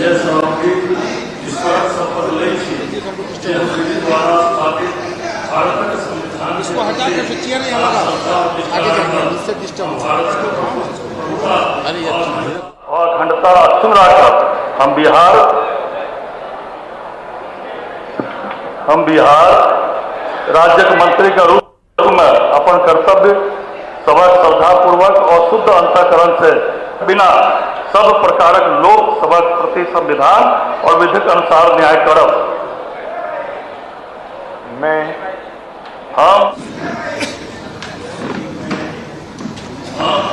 संजय सरावगी ईश्वर शपथ लै छी जे हम विधि द्वारा स्थापित भारतक संविधान इसको हटा कर फिर चेयर यहाँ लगा आगे जाएंगे इससे डिस्टर्ब और अखंडता अक्षुण्ण राखब। हम बिहार राज्य के मंत्री के रूप में अपन कर्तव्य सबक श्रद्धापूर्वक और शुद्ध अंतःकरण से बिना सब प्रकारक लोक सबक प्रति संविधान और विधिक अनुसार न्याय करब। हम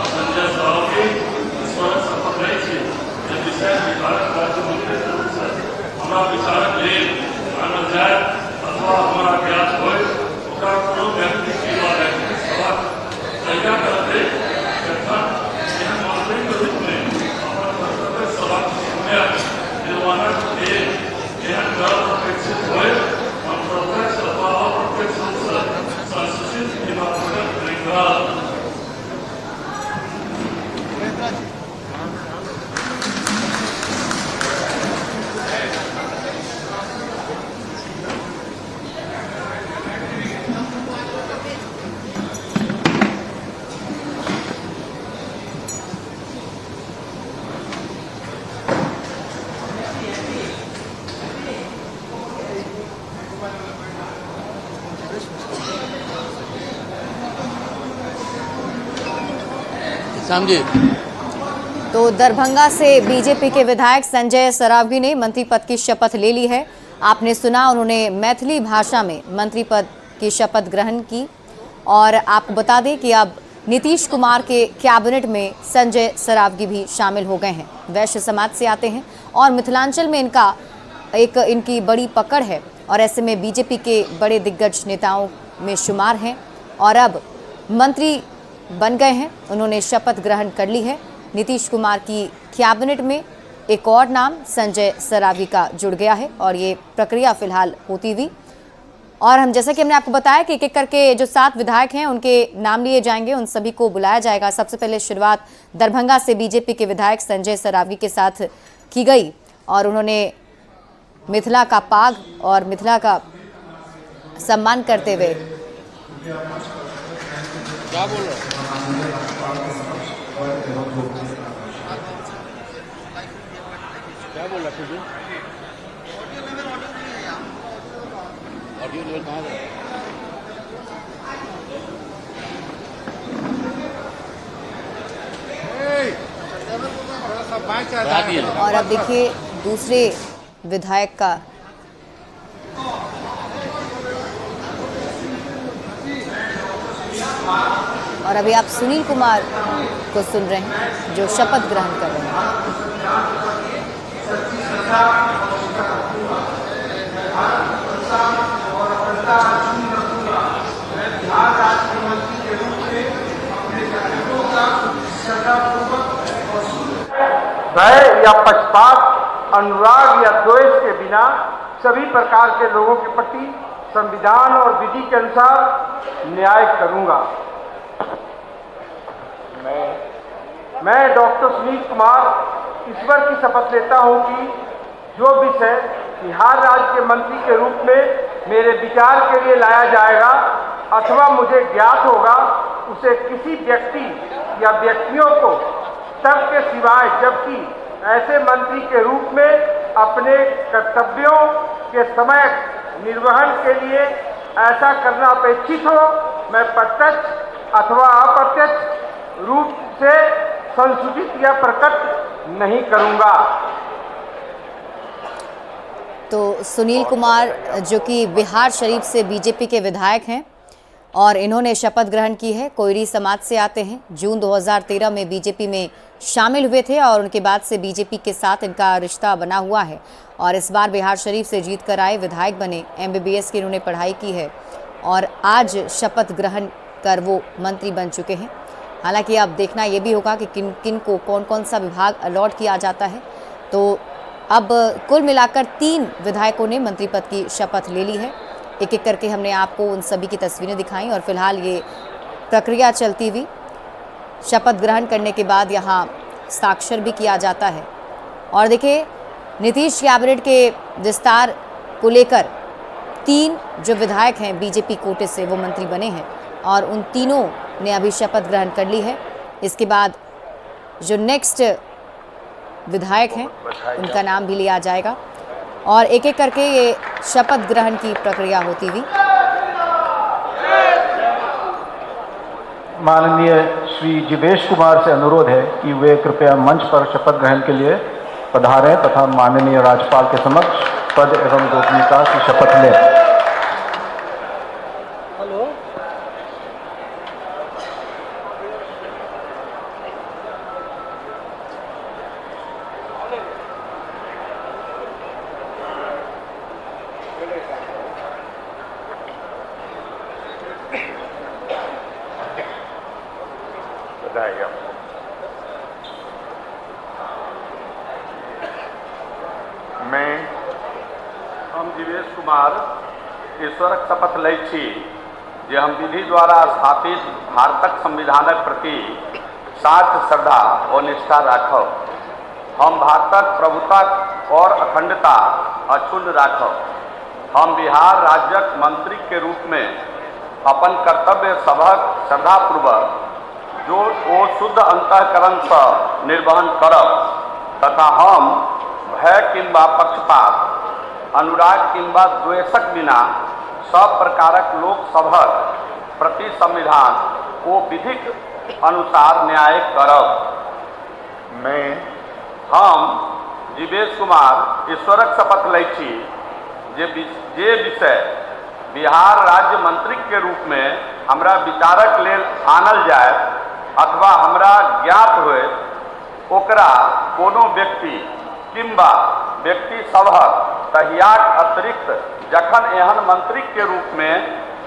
संजय सरावगी ईश्वर शपथ लै छी जे विषय बिहारक राज्य मंत्री के रूप से हमरा विचारक लेल मानल जाय अथवा हमरा ज्ञात होय ओकरा कोनो व्यक्ति की वा व्यक्ति सभक तैयार करते जखन एहन मंत्री के रूप में अपन कर्तव्य सबक निर्वहनक लेल एहन गर्व अपेक्षित होय हम प्रत्यक्ष अथवा अप्रत्यक्ष रूप से संसूचित निवारण करेंगे। समझे। तो दरभंगा से बीजेपी के विधायक संजय सरावगी ने मंत्री पद की शपथ ले ली है। आपने सुना, उन्होंने मैथिली भाषा में मंत्री पद की शपथ ग्रहण की। और आपको बता दें कि अब नीतीश कुमार के कैबिनेट में संजय सरावगी भी शामिल हो गए हैं। वैश्य समाज से आते हैं और मिथिलांचल में इनकी बड़ी पकड़ है और ऐसे में बीजेपी के बड़े दिग्गज नेताओं में शुमार हैं और अब मंत्री बन गए हैं। उन्होंने शपथ ग्रहण कर ली है। नीतीश कुमार की कैबिनेट में एक और नाम संजय सरावगी का जुड़ गया है और ये प्रक्रिया फिलहाल होती हुई। और हम जैसा कि हमने आपको बताया कि एक एक करके जो 7 विधायक हैं उनके नाम लिए जाएंगे, उन सभी को बुलाया जाएगा। सबसे पहले शुरुआत दरभंगा से बीजेपी के विधायक संजय सरावगी के साथ की गई और उन्होंने मिथिला का पाग और मिथिला का सम्मान करते हुए क्या बोल रहे क्या बोल रहा ऑडियो लेवल कहाँ गया? और अब देखिए दूसरे विधायक का और अभी आप सुनील कुमार को सुन रहे हैं जो शपथ ग्रहण कर रहे हैं। भय या पक्षपात, अनुराग या द्वेष के बिना सभी प्रकार के लोगों के प्रति संविधान और विधि के अनुसार न्याय करूंगा। मैं डॉक्टर सुनील कुमार ईश्वर की शपथ लेता हूं कि जो विषय बिहार राज्य के मंत्री के रूप में मेरे विचार के लिए लाया जाएगा अथवा मुझे ज्ञात होगा उसे किसी व्यक्ति या व्यक्तियों को तब के सिवाय जबकि ऐसे मंत्री के रूप में अपने कर्तव्यों के समय निर्वहन के लिए ऐसा करना अपेक्षित हो, मैं प्रत्यक्ष अथवा अप्रत्यक्ष रूप से संसूचित या प्रकट नहीं करूंगा। तो सुनील कुमार जो कि बिहार शरीफ से बीजेपी के विधायक हैं और इन्होंने शपथ ग्रहण की है। कोयरी समाज से आते हैं। जून 2013 में बीजेपी में शामिल हुए थे और उनके बाद से बीजेपी के साथ इनका रिश्ता बना हुआ है और इस बार बिहार शरीफ से जीत कर आए विधायक बने। MBBS की इन्होंने पढ़ाई की है और आज शपथ ग्रहण कर वो मंत्री बन चुके हैं। हालांकि अब देखना ये भी होगा कि किन किन को कौन कौन सा विभाग अलॉट किया जाता है। तो अब कुल मिलाकर 3 विधायकों ने मंत्री पद की शपथ ले ली है। एक एक करके हमने आपको उन सभी की तस्वीरें दिखाई और फिलहाल ये प्रक्रिया चलती हुई। शपथ ग्रहण करने के बाद यहाँ साक्षर भी किया जाता है और देखिए नीतीश कैबिनेट के विस्तार को लेकर 3 जो विधायक हैं बीजेपी कोटे से वो मंत्री बने हैं और उन तीनों ने अभी शपथ ग्रहण कर ली है। इसके बाद जो नेक्स्ट विधायक हैं उनका नाम भी लिया जाएगा और एक एक करके ये शपथ ग्रहण की प्रक्रिया होती हुई। माननीय श्री जीवेश कुमार से अनुरोध है कि वे कृपया मंच पर शपथ ग्रहण के लिए पधारें तथा माननीय राज्यपाल के समक्ष पद एवं गोपनीयता की शपथ लें। हम जीवेश कुमार ईश्वरक शपथ लै छी जे हम विधि द्वारा स्थापित भारतक संविधानक प्रति साच श्रद्धा और निष्ठा राखब। हम भारतक प्रभुता और अखंडता अक्षुण्ण राखब। हम बिहार राज्यक मंत्री के रूप में अपन कर्तव्य सभक श्रद्धापूर्वक जो ओ शुद्ध अंतःकरण से निर्वहन करब तथा हम भय किंबा पक्षपात अनुराग किंबा द्वेषक बिना सब प्रकारक लोक सभक प्रति संविधान को विधिक अनुसार न्याय करब। हम जीवेश कुमार ईश्वरक शपथ लै छी जे विषय बिहार राज्य मंत्री के रूप में हमरा विचारक लेल आनल जाए अथवा हमरा ज्ञात होए ओकरा कोनो व्यक्ति किंबा व्यक्ति सभक तहियाक अतिरिक्त जखन एहन मंत्री के रूप में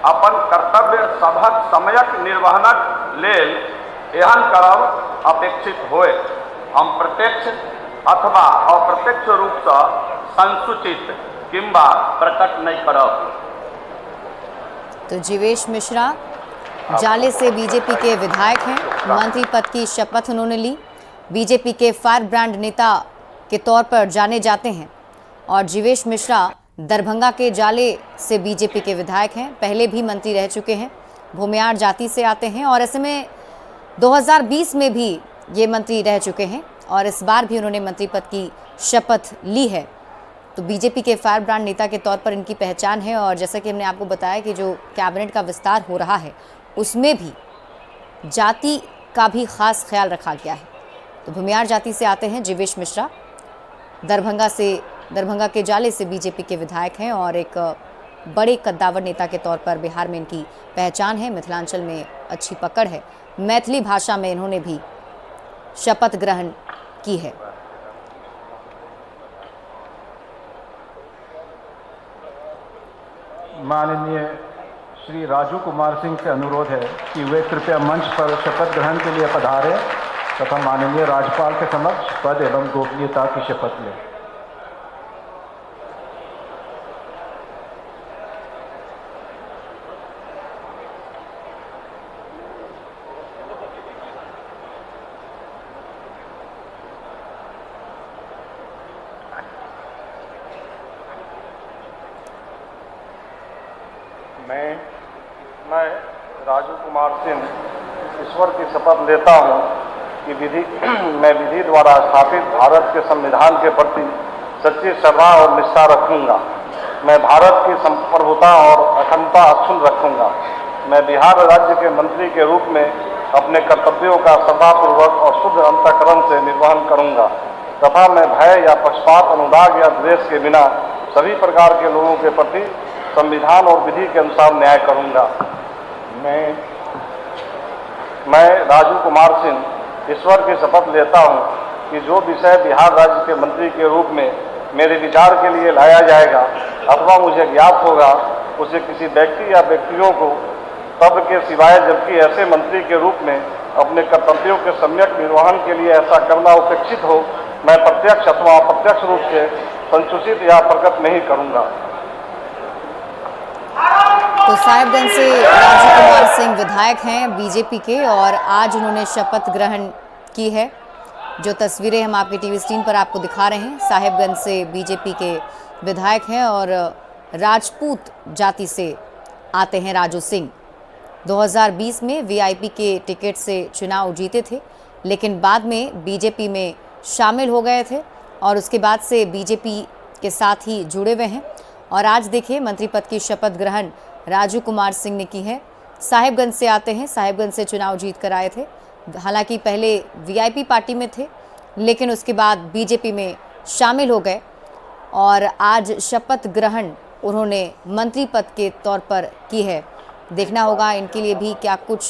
अपन कर्तव्य सभक समयक निर्वहनक लेल एहन करब अपेक्षित होए हम प्रत्यक्ष अथवा अप्रत्यक्ष रूप से संसूचित किंबा प्रकट नहीं करब। तो जीवेश मिश्रा जाले से बीजेपी के विधायक हैं, मंत्री पद की शपथ उन्होंने ली। बीजेपी के फायर ब्रांड नेता के तौर पर जाने जाते हैं और जीवेश मिश्रा दरभंगा के जाले से बीजेपी के विधायक हैं, पहले भी मंत्री रह चुके हैं, भूमियार जाति से आते हैं और ऐसे में 2020 में भी ये मंत्री रह चुके हैं और इस बार भी उन्होंने मंत्री पद की शपथ ली है। तो बीजेपी के फायर ब्रांड नेता के तौर पर इनकी पहचान है और जैसा कि हमने आपको बताया कि जो कैबिनेट का विस्तार हो रहा है उसमें भी जाति का भी खास ख्याल रखा गया है। तो भूमियार जाति से आते हैं जीवेश मिश्रा, दरभंगा के जाले से बीजेपी के विधायक हैं और एक बड़े कद्दावर नेता के तौर पर बिहार में इनकी पहचान है। मिथिलांचल में अच्छी पकड़ है। मैथिली भाषा में इन्होंने भी शपथ ग्रहण की है। माननीय श्री राजू कुमार सिंह से अनुरोध है कि वे कृपया मंच पर शपथ ग्रहण के लिए पधारें तथा माननीय राज्यपाल के समक्ष पद एवं गोपनीयता की शपथ लें। मैं राजू कुमार सिंह ईश्वर की शपथ लेता हूँ कि मैं विधि द्वारा स्थापित भारत के संविधान के प्रति सच्ची श्रद्धा और निष्ठा रखूंगा। मैं भारत की संप्रभुता और अखंडता अक्षुण्ण रखूंगा। मैं बिहार राज्य के मंत्री के रूप में अपने कर्तव्यों का श्रद्धापूर्वक और शुद्ध अंतःकरण से निर्वहन करूंगा तथा मैं भय या पक्षपात अनुराग या द्वेष के बिना सभी प्रकार के लोगों के प्रति संविधान और विधि के अनुसार न्याय करूंगा। मैं राजू कुमार सिंह ईश्वर की शपथ लेता हूं कि जो विषय बिहार राज्य के मंत्री के रूप में मेरे विचार के लिए लाया जाएगा अथवा मुझे ज्ञात होगा उसे किसी व्यक्ति या व्यक्तियों को पद के सिवाय जबकि ऐसे मंत्री के रूप में अपने कर्तव्यों के सम्यक निर्वहन के लिए ऐसा करना अपेक्षित हो मैं प्रत्यक्ष अथवा अप्रत्यक्ष रूप से संसूचित या प्रकट नहीं करूंगा। तो साहेबगंज से राजू कुमार सिंह विधायक हैं बीजेपी के और आज उन्होंने शपथ ग्रहण की है। जो तस्वीरें हम आपके टीवी स्क्रीन पर आपको दिखा रहे हैं, साहिबगंज से बीजेपी के विधायक हैं और राजपूत जाति से आते हैं राजू सिंह। 2020 में वीआईपी के टिकट से चुनाव जीते थे, लेकिन बाद में बीजेपी में शामिल हो गए थे और उसके बाद से बीजेपी के साथ ही जुड़े हुए हैं। और आज देखिए मंत्री पद की शपथ ग्रहण राजू कुमार सिंह ने की है। साहिबगंज से आते हैं, साहिबगंज से चुनाव जीत कर आए थे। हालांकि पहले वीआईपी पार्टी में थे, लेकिन उसके बाद बीजेपी में शामिल हो गए और आज शपथ ग्रहण उन्होंने मंत्री पद के तौर पर की है। देखना होगा इनके लिए भी क्या कुछ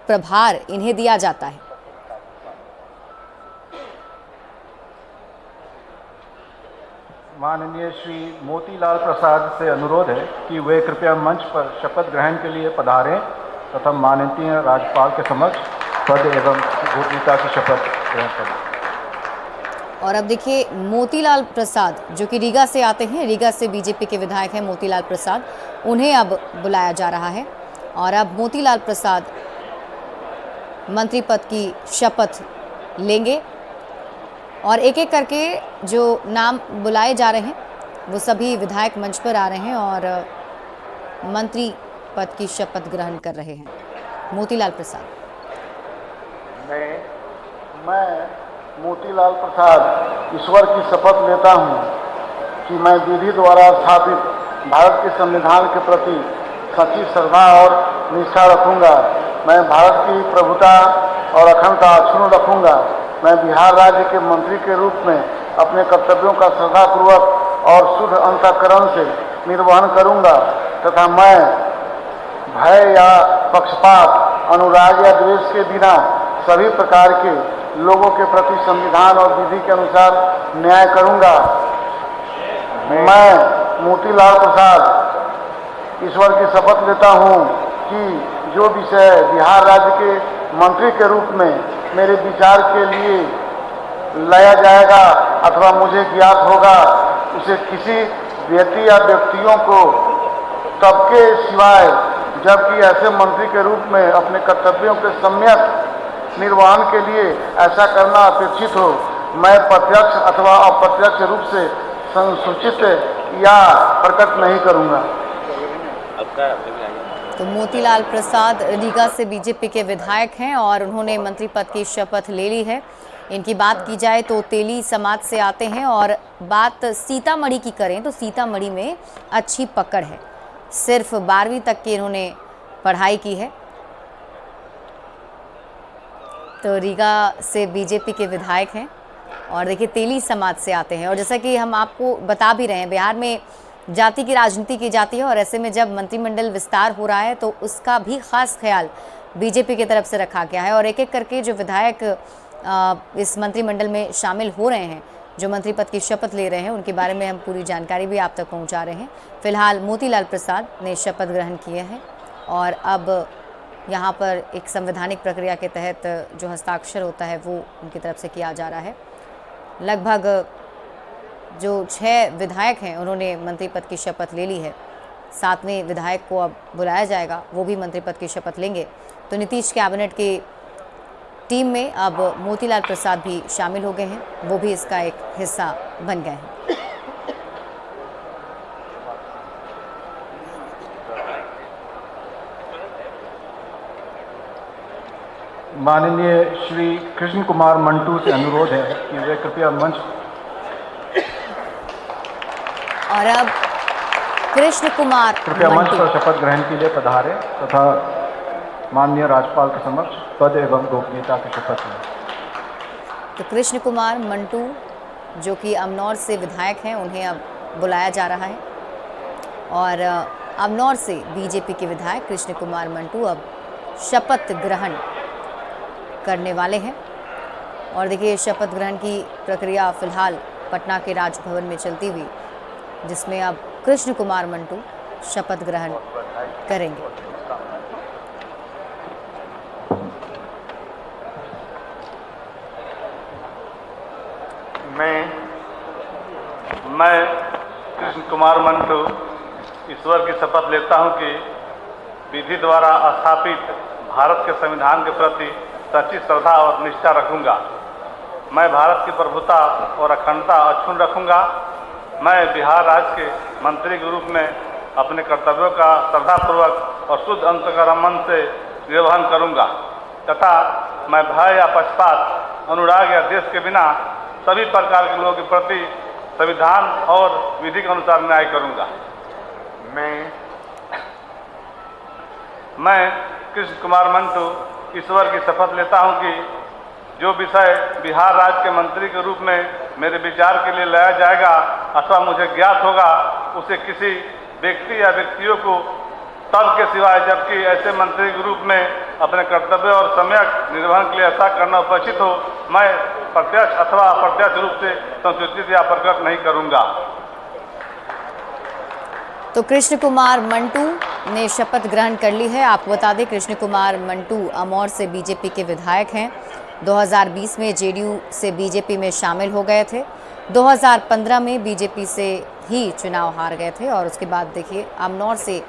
प्रभार इन्हें दिया जाता है। माननीय श्री मोतीलाल प्रसाद से अनुरोध है कि वे कृपया मंच पर शपथ ग्रहण के लिए पधारें तथा माननीय राज्यपाल के समक्ष पद एवं गोपनीयता की शपथ ग्रहण करें। और अब देखिए मोतीलाल प्रसाद जो कि रीगा से आते हैं, रीगा से बीजेपी के विधायक हैं मोतीलाल प्रसाद, उन्हें अब बुलाया जा रहा है और अब मोतीलाल प्रसाद मंत्री पद की शपथ लेंगे और एक एक करके जो नाम बुलाए जा रहे हैं वो सभी विधायक मंच पर आ रहे हैं और मंत्री पद की शपथ ग्रहण कर रहे हैं। मोतीलाल प्रसाद। मैं मोतीलाल प्रसाद ईश्वर की शपथ लेता हूं कि मैं विधि द्वारा स्थापित भारत के संविधान के प्रति सच्ची श्रद्धा और निष्ठा रखूंगा। मैं भारत की प्रभुता और अखंडता अक्षुण्ण रखूंगा। मैं बिहार राज्य के मंत्री के रूप में अपने कर्तव्यों का श्रद्धापूर्वक और शुद्ध अंतःकरण से निर्वहन करूंगा तथा मैं भय या पक्षपात, अनुराग या द्वेष के बिना सभी प्रकार के लोगों के प्रति संविधान और विधि के अनुसार न्याय करूंगा। मैं मोतीलाल प्रसाद ईश्वर की शपथ लेता हूं कि जो विषय बिहार राज्य के मंत्री के रूप में मेरे विचार के लिए लाया जाएगा अथवा मुझे ज्ञात होगा, उसे किसी व्यक्ति या व्यक्तियों को तब के सिवाय जबकि ऐसे मंत्री के रूप में अपने कर्तव्यों के सम्यक निर्वहन के लिए ऐसा करना अपेक्षित हो, मैं प्रत्यक्ष अथवा अप्रत्यक्ष रूप से संसूचित या प्रकट नहीं करूंगा। तो मोतीलाल प्रसाद रीगा से बीजेपी के विधायक हैं और उन्होंने मंत्री पद की शपथ ले ली है। इनकी बात की जाए तो तेली समाज से आते हैं और बात सीतामढ़ी की करें तो सीतामढ़ी में अच्छी पकड़ है। सिर्फ 12वीं तक की इन्होंने पढ़ाई की है। तो रीगा से बीजेपी के विधायक हैं और देखिए तेली समाज से आते हैं और जैसा कि हम आपको बता भी रहे हैं, बिहार में जाति की राजनीति की जाती है और ऐसे में जब मंत्रिमंडल विस्तार हो रहा है तो उसका भी खास ख्याल बीजेपी की तरफ से रखा गया है और एक एक करके जो विधायक इस मंत्रिमंडल में शामिल हो रहे हैं, जो मंत्री पद की शपथ ले रहे हैं, उनके बारे में हम पूरी जानकारी भी आप तक पहुंचा रहे हैं। फिलहाल मोतीलाल प्रसाद ने शपथ ग्रहण किए हैं और अब यहाँ पर एक संवैधानिक प्रक्रिया के तहत जो हस्ताक्षर होता है वो उनकी तरफ से किया जा रहा है। लगभग जो 6 विधायक हैं उन्होंने मंत्री पद की शपथ ले ली है। 7वें विधायक को अब बुलाया जाएगा, वो भी मंत्री पद की शपथ लेंगे। तो नीतीश कैबिनेट की टीम में अब मोतीलाल प्रसाद भी शामिल हो गए हैं, वो भी इसका एक हिस्सा बन गए हैं। माननीय श्री कृष्ण कुमार मंटू से अनुरोध है कि वे कृपया मंच और अब कृष्ण कुमार पर शपथ ग्रहण के लिए पधारे तथा माननीय राज्यपाल के समक्ष पद एवं गोपनीयता की शपथ लें। तो कृष्ण कुमार मंटू जो कि अमनौर से विधायक हैं, उन्हें अब बुलाया जा रहा है और अमनौर से बीजेपी के विधायक कृष्ण कुमार मंटू अब शपथ ग्रहण करने वाले हैं। और देखिए शपथ ग्रहण की प्रक्रिया फिलहाल पटना के राजभवन में चलती हुई, जिसमें अब कृष्ण कुमार मंटू शपथ ग्रहण करेंगे। मैं कृष्ण कुमार मंटू ईश्वर की शपथ लेता हूं कि विधि द्वारा स्थापित भारत के संविधान के प्रति सच्ची श्रद्धा और निष्ठा रखूंगा। मैं भारत की प्रभुता और अखंडता अक्षुण्ण रखूंगा। मैं बिहार राज्य के मंत्री के रूप में अपने कर्तव्यों का श्रद्धापूर्वक और शुद्ध अंतःकरण मन से निर्वहन करूंगा तथा मैं भय या पक्षपात, अनुराग या देश के बिना सभी प्रकार के लोगों के प्रति संविधान और विधि के अनुसार न्याय करूंगा। मैं कृष्ण कुमार मंटू ईश्वर की शपथ लेता हूं कि जो विषय बिहार राज्य के मंत्री के रूप में मेरे विचार के लिए लाया जाएगा अथवा मुझे ज्ञात होगा, उसे किसी व्यक्ति या व्यक्तियों को तब के सिवाय जबकि ऐसे मंत्री के रूप में अपने कर्तव्य और सम्यक निर्वहन के लिए ऐसा करना उचित हो, मैं प्रत्यक्ष अथवा अप्रत्यक्ष रूप से संसूचित या प्रकट नहीं करूंगा। तो कृष्ण कुमार मंटू ने शपथ ग्रहण कर ली है। आपको बता दें, कृष्ण कुमार मंटू अमौर से बीजेपी के विधायक हैं। 2020 में जेडीयू से बीजेपी में शामिल हो गए थे। 2015 में बीजेपी से ही चुनाव हार गए थे और उसके बाद देखिए अमनौर से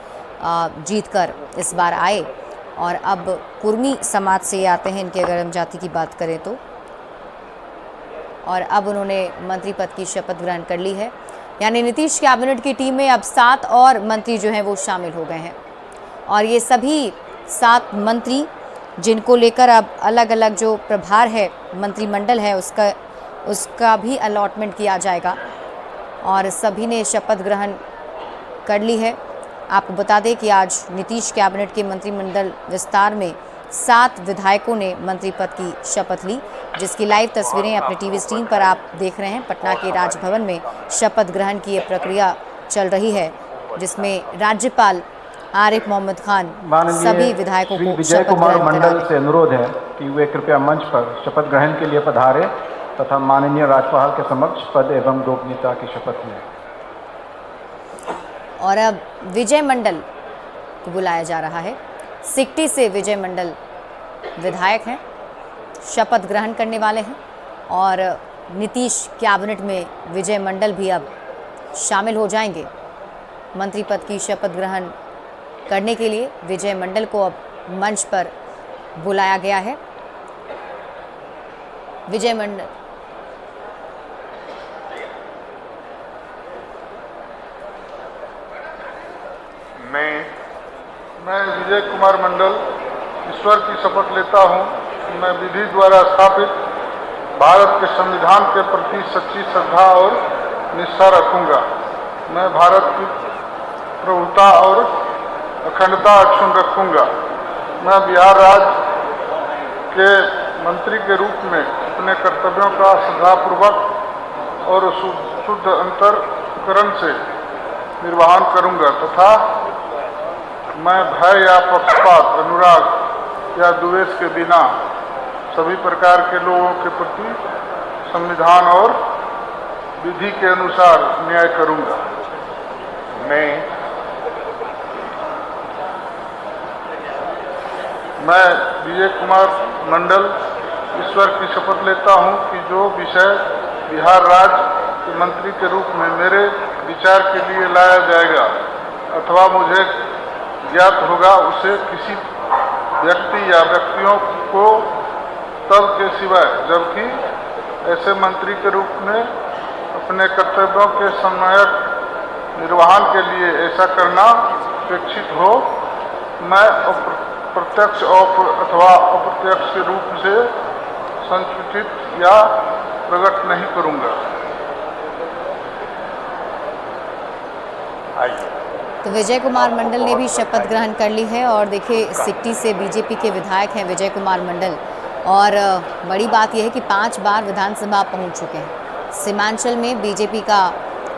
जीतकर इस बार आए और अब कुर्मी समाज से आते हैं। इनके अगर हम जाति की बात करें तो, और अब उन्होंने मंत्री पद की शपथ ग्रहण कर ली है। यानी नीतीश कैबिनेट की टीम में अब 7 और मंत्री जो हैं वो शामिल हो गए हैं और ये सभी 7 मंत्री जिनको लेकर अब अलग अलग जो प्रभार है, मंत्रिमंडल है, उसका भी अलॉटमेंट किया जाएगा और सभी ने शपथ ग्रहण कर ली है। आपको बता दें कि आज नीतीश कैबिनेट के मंत्रिमंडल विस्तार में 7 विधायकों ने मंत्री पद की शपथ ली, जिसकी लाइव तस्वीरें अपने टीवी स्क्रीन पर आप देख रहे हैं। पटना के राजभवन में शपथ ग्रहण की ये प्रक्रिया चल रही है, जिसमें राज्यपाल आरिफ मोहम्मद खान सभी विधायकों को विजय कुमार मंडल से अनुरोध है कि वे कृपया मंच पर शपथ ग्रहण के लिए पधारे तथा माननीय राज्यपाल के समक्ष पद एवं गोपनीयता की शपथ लें। और अब विजय मंडल को बुलाया जा रहा है। सिकटी से विजय मंडल विधायक हैं, शपथ ग्रहण करने वाले हैं और नीतीश कैबिनेट में विजय मंडल भी अब शामिल हो जाएंगे। मंत्री पद की शपथ ग्रहण करने के लिए विजय मंडल को अब मंच पर बुलाया गया है। विजय मंडल मैं विजय कुमार मंडल ईश्वर की शपथ लेता हूं कि मैं विधि द्वारा स्थापित भारत के संविधान के प्रति सच्ची श्रद्धा और निष्ठा रखूंगा। मैं भारत की प्रभुता और अखंडता अक्षुण्ण रखूंगा। मैं बिहार राज्य के मंत्री के रूप में अपने कर्तव्यों का श्रद्धापूर्वक और शुद्ध अंतःकरण से निर्वहन करूंगा तथा मैं भय या पक्षपात, अनुराग या द्वेष के बिना सभी प्रकार के लोगों के प्रति संविधान और विधि के अनुसार न्याय करूंगा। मैं विजय कुमार मंडल ईश्वर की शपथ लेता हूं कि जो विषय बिहार राज्य के मंत्री के रूप में मेरे विचार के लिए लाया जाएगा अथवा मुझे ज्ञात होगा, उसे किसी व्यक्ति या व्यक्तियों को तब के सिवाय जबकि ऐसे मंत्री के रूप में अपने कर्तव्यों के सम्यक निर्वहन के लिए ऐसा करना अपेक्षित हो, मैं प्रत्यक्ष अथवा अप्रत्यक्ष के रूप से संसूचित या प्रकट नहीं करूंगा। तो विजय कुमार मंडल ने भी शपथ ग्रहण कर ली है और देखिए सिकटी से बीजेपी के विधायक हैं विजय कुमार मंडल और बड़ी बात यह है कि 5 बार विधानसभा पहुंच चुके हैं। सीमांचल में बीजेपी का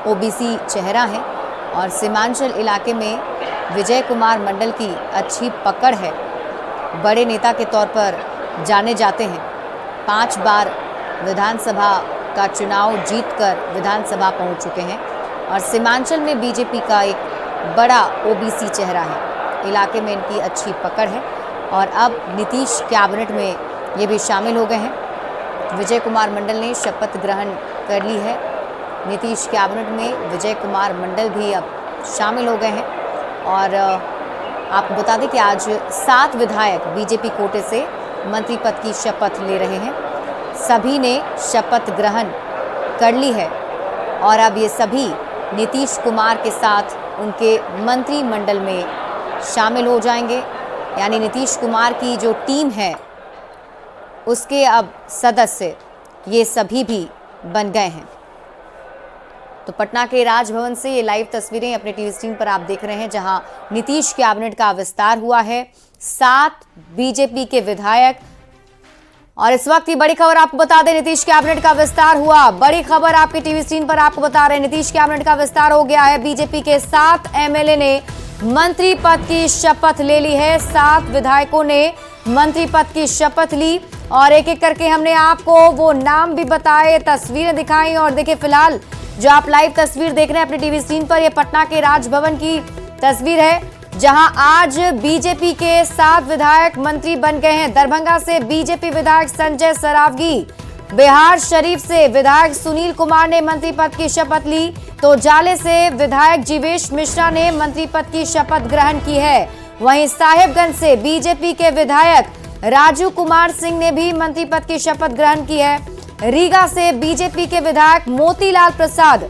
ओबीसी चेहरा है और सीमांचल इलाके में विजय कुमार मंडल की अच्छी पकड़ है, बड़े नेता के तौर पर जाने जाते हैं। 5 बार विधानसभा का चुनाव जीतकर विधानसभा पहुंच चुके हैं और सीमांचल में बीजेपी का एक बड़ा ओबीसी चेहरा है, इलाके में इनकी अच्छी पकड़ है और अब नीतीश कैबिनेट में ये भी शामिल हो गए हैं। विजय कुमार मंडल ने शपथ ग्रहण कर ली है। नीतीश कैबिनेट में विजय कुमार मंडल भी अब शामिल हो गए हैं और आपको बता दें कि आज 7 विधायक बीजेपी कोटे से मंत्री पद की शपथ ले रहे हैं। सभी ने शपथ ग्रहण कर ली है और अब ये सभी नीतीश कुमार के साथ उनके मंत्रिमंडल में शामिल हो जाएंगे। यानी नीतीश कुमार की जो टीम है उसके अब सदस्य ये सभी भी बन गए हैं। तो पटना के राजभवन से ये लाइव तस्वीरें अपने टीवी स्क्रीन पर आप देख रहे हैं, जहां नीतीश कैबिनेट का विस्तार हुआ है। 7 बीजेपी के विधायक, और इस वक्त की बड़ी खबर आपको बता दें, नीतीश कैबिनेट का विस्तार हुआ। बड़ी खबर आपकी टीवी स्क्रीन पर आपको बता रहे हैं, नीतीश कैबिनेट का विस्तार हो गया है। बीजेपी के 7 एमएलए ने मंत्री पद की शपथ ले ली है। 7 विधायकों ने मंत्री पद की शपथ ली और एक एक करके हमने आपको वो नाम भी बताए, तस्वीरें दिखाई। और देखिए, फिलहाल जो आप लाइव तस्वीर देख रहे हैं अपनी टीवी स्क्रीन पर, ये पटना के राजभवन की तस्वीर है, जहां आज बीजेपी के 7 विधायक मंत्री बन गए हैं। दरभंगा से बीजेपी विधायक संजय सरावगी, बिहार शरीफ से विधायक सुनील कुमार ने मंत्री पद की शपथ ली, तो जाले से विधायक जीवेश मिश्रा ने मंत्री पद की शपथ ग्रहण की है। वहीं साहेबगंज से बीजेपी के विधायक राजू कुमार सिंह ने भी मंत्री पद की शपथ ग्रहण की है। रीगा से बीजेपी के विधायक मोतीलाल प्रसाद,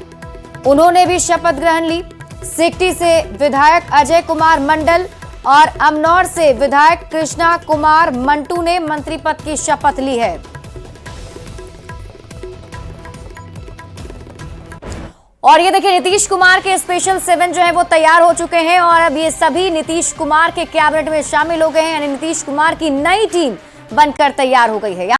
उन्होंने भी शपथ ग्रहण ली। सिकटी से विधायक अजय कुमार मंडल और अमनौर से विधायक कृष्णा कुमार मंटू ने मंत्री पद की शपथ ली है। और ये देखिए, नीतीश कुमार के स्पेशल 7 जो है वो तैयार हो चुके हैं और अब ये सभी नीतीश कुमार के कैबिनेट में शामिल हो गए हैं। यानी नीतीश कुमार की नई टीम बनकर तैयार हो गई है।